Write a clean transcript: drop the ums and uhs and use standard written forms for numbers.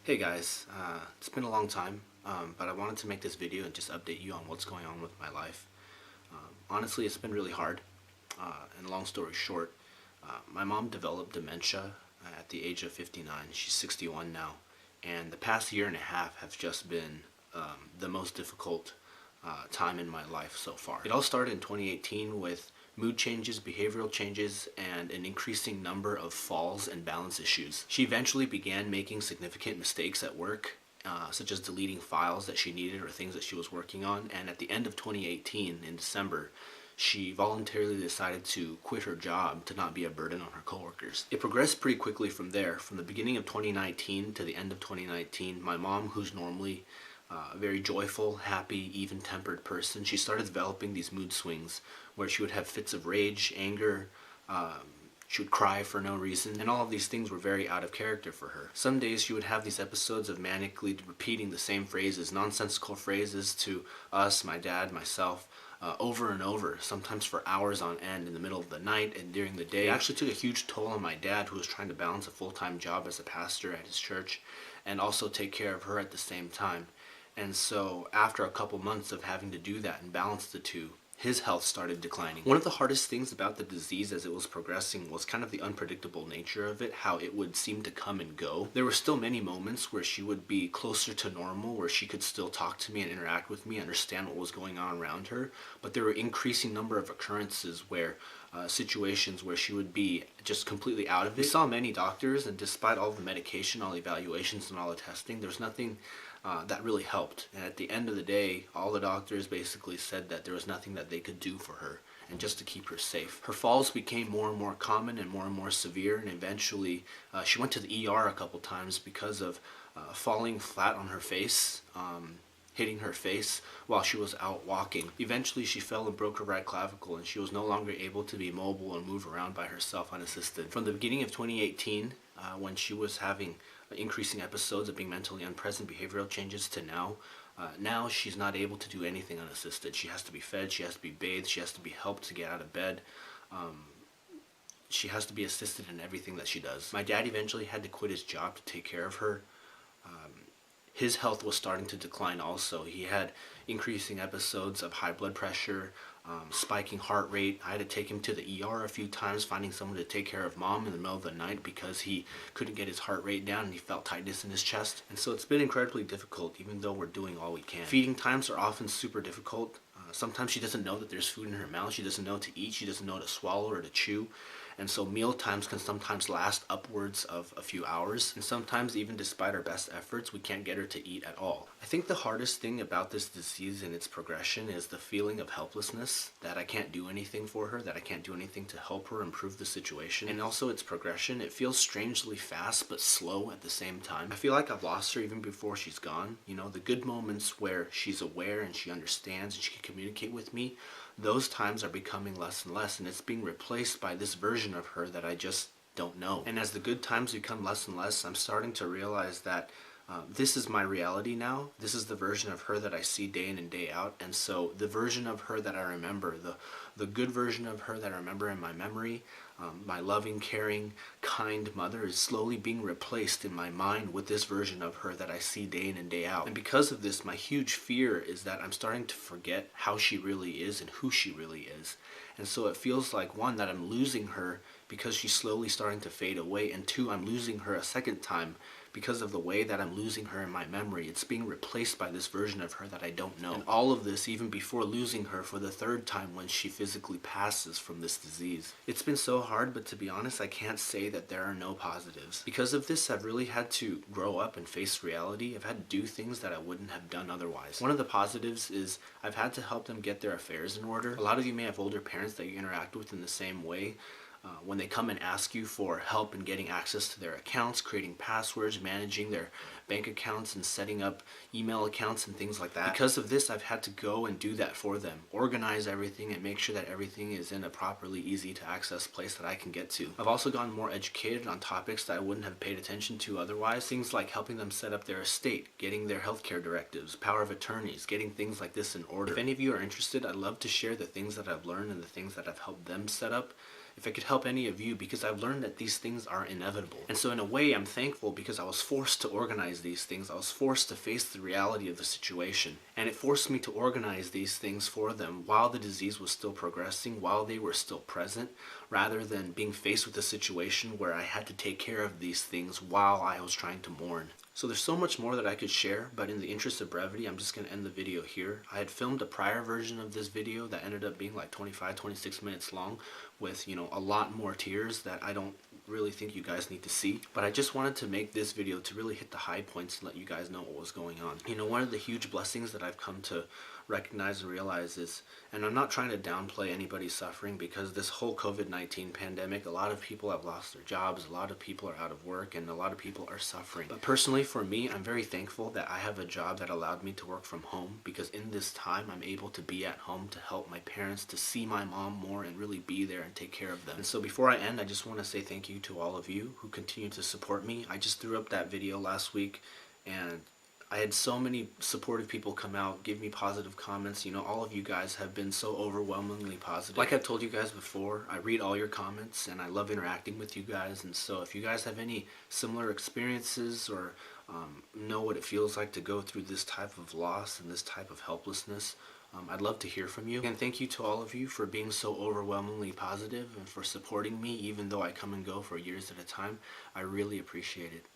Hey guys, it's been a long time, but I wanted to make this video and just update you on what's going on with my life. Honestly, it's been really hard, and long story short, my mom developed dementia at the age of 59. She's 61 now, and the past year and a half have just been the most difficult time in my life so far. It all started in 2018 with mood changes, behavioral changes, and an increasing number of falls and balance issues. She eventually began making significant mistakes at work, such as deleting files that she needed or things that she was working on, and at the end of 2018, in December, she voluntarily decided to quit her job to not be a burden on her coworkers. It progressed pretty quickly from there. From the beginning of 2019 to the end of 2019, my mom, who's normally a very joyful, happy, even-tempered person, she started developing these mood swings where she would have fits of rage, anger, she would cry for no reason, and all of these things were very out of character for her. Some days she would have these episodes of manically repeating the same phrases, nonsensical phrases to us, my dad, myself, over and over, sometimes for hours on end in the middle of the night and during the day. It actually took a huge toll on my dad, who was trying to balance a full-time job as a pastor at his church and also take care of her at the same time. And so after a couple months of having to do that and balance the two, his health started declining. One of the hardest things about the disease as it was progressing was kind of the unpredictable nature of it, how it would seem to come and go. There were still many moments where she would be closer to normal, where she could still talk to me and interact with me, understand what was going on around her, but there were increasing number of occurrences where situations where she would be just completely out of it. We saw many doctors, and despite all the medication, all the evaluations, and all the testing, there was nothing that really helped. And at the end of the day, all the doctors basically said that there was nothing that they could do for her, and just to keep her safe. Her falls became more and more common and more severe, and eventually she went to the ER a couple times because of falling flat on her face, hitting her face while she was out walking. Eventually she fell and broke her right clavicle, and she was no longer able to be mobile and move around by herself unassisted. From the beginning of 2018, when she was having increasing episodes of being mentally unpresent, behavioral changes, to now she's not able to do anything unassisted. She has to be fed, she has to be bathed, she has to be helped to get out of bed. She has to be assisted in everything that she does. My dad eventually had to quit his job to take care of her. His health was starting to decline also. He had increasing episodes of high blood pressure, spiking heart rate. I had to take him to the ER a few times, finding someone to take care of mom in the middle of the night because he couldn't get his heart rate down and he felt tightness in his chest. And so it's been incredibly difficult, even though we're doing all we can. Feeding times are often super difficult. Sometimes she doesn't know that there's food in her mouth. She doesn't know to eat. She doesn't know to swallow or to chew. And so meal times can sometimes last upwards of a few hours. And sometimes, even despite our best efforts, we can't get her to eat at all. I think the hardest thing about this disease and its progression is the feeling of helplessness, that I can't do anything for her, that I can't do anything to help her improve the situation. And also its progression, it feels strangely fast but slow at the same time. I feel like I've lost her even before she's gone. You know, the good moments where she's aware and she understands and she can communicate with me, those times are becoming less and less, and it's being replaced by this version of her that I just don't know. And as the good times become less and less, I'm starting to realize that this is my reality now. This is the version of her that I see day in and day out. And so the version of her that I remember, the good version of her that I remember in my memory, my loving, caring, kind mother, is slowly being replaced in my mind with this version of her that I see day in and day out. And because of this, my huge fear is that I'm starting to forget how she really is and who she really is. And so it feels like, one, that I'm losing her because she's slowly starting to fade away, and two, I'm losing her a second time because of the way that I'm losing her in my memory. It's being replaced by this version of her that I don't know. And all of this even before losing her for the third time when she physically passes from this disease. It's been so hard, but to be honest, I can't say that there are no positives. Because of this, I've really had to grow up and face reality. I've had to do things that I wouldn't have done otherwise. One of the positives is I've had to help them get their affairs in order. A lot of you may have older parents that you interact with in the same way. When they come and ask you for help in getting access to their accounts, creating passwords, managing their bank accounts, and setting up email accounts and things like that. Because of this, I've had to go and do that for them, organize everything and make sure that everything is in a properly easy to access place that I can get to. I've also gotten more educated on topics that I wouldn't have paid attention to otherwise. Things like helping them set up their estate, getting their healthcare directives, power of attorneys, getting things like this in order. If any of you are interested, I'd love to share the things that I've learned and the things that I've helped them set up. if I could help any of you, because I've learned that these things are inevitable. And so in a way, I'm thankful because I was forced to organize these things. I was forced to face the reality of the situation. And it forced me to organize these things for them while the disease was still progressing, while they were still present, rather than being faced with a situation where I had to take care of these things while I was trying to mourn. So there's so much more that I could share, but in the interest of brevity, I'm just going to end the video here. I had filmed a prior version of this video that ended up being like 25, 26 minutes long with, a lot more tears that I don't really think you guys need to see. But I just wanted to make this video to really hit the high points and let you guys know what was going on. One of the huge blessings that I've come to recognize and realize is, and I'm not trying to downplay anybody's suffering, because this whole COVID-19 pandemic, a lot of people have lost their jobs, a lot of people are out of work, and a lot of people are suffering. But personally, for me, I'm very thankful that I have a job that allowed me to work from home, because in this time, I'm able to be at home to help my parents, to see my mom more and really be there and take care of them. And so before I end, I just want to say thank you to all of you who continue to support me. I just threw up that video last week, and I had so many supportive people come out, give me positive comments. All of you guys have been so overwhelmingly positive. Like I've told you guys before, I read all your comments and I love interacting with you guys. And so if you guys have any similar experiences or know what it feels like to go through this type of loss and this type of helplessness, I'd love to hear from you. And thank you to all of you for being so overwhelmingly positive and for supporting me even though I come and go for years at a time. I really appreciate it.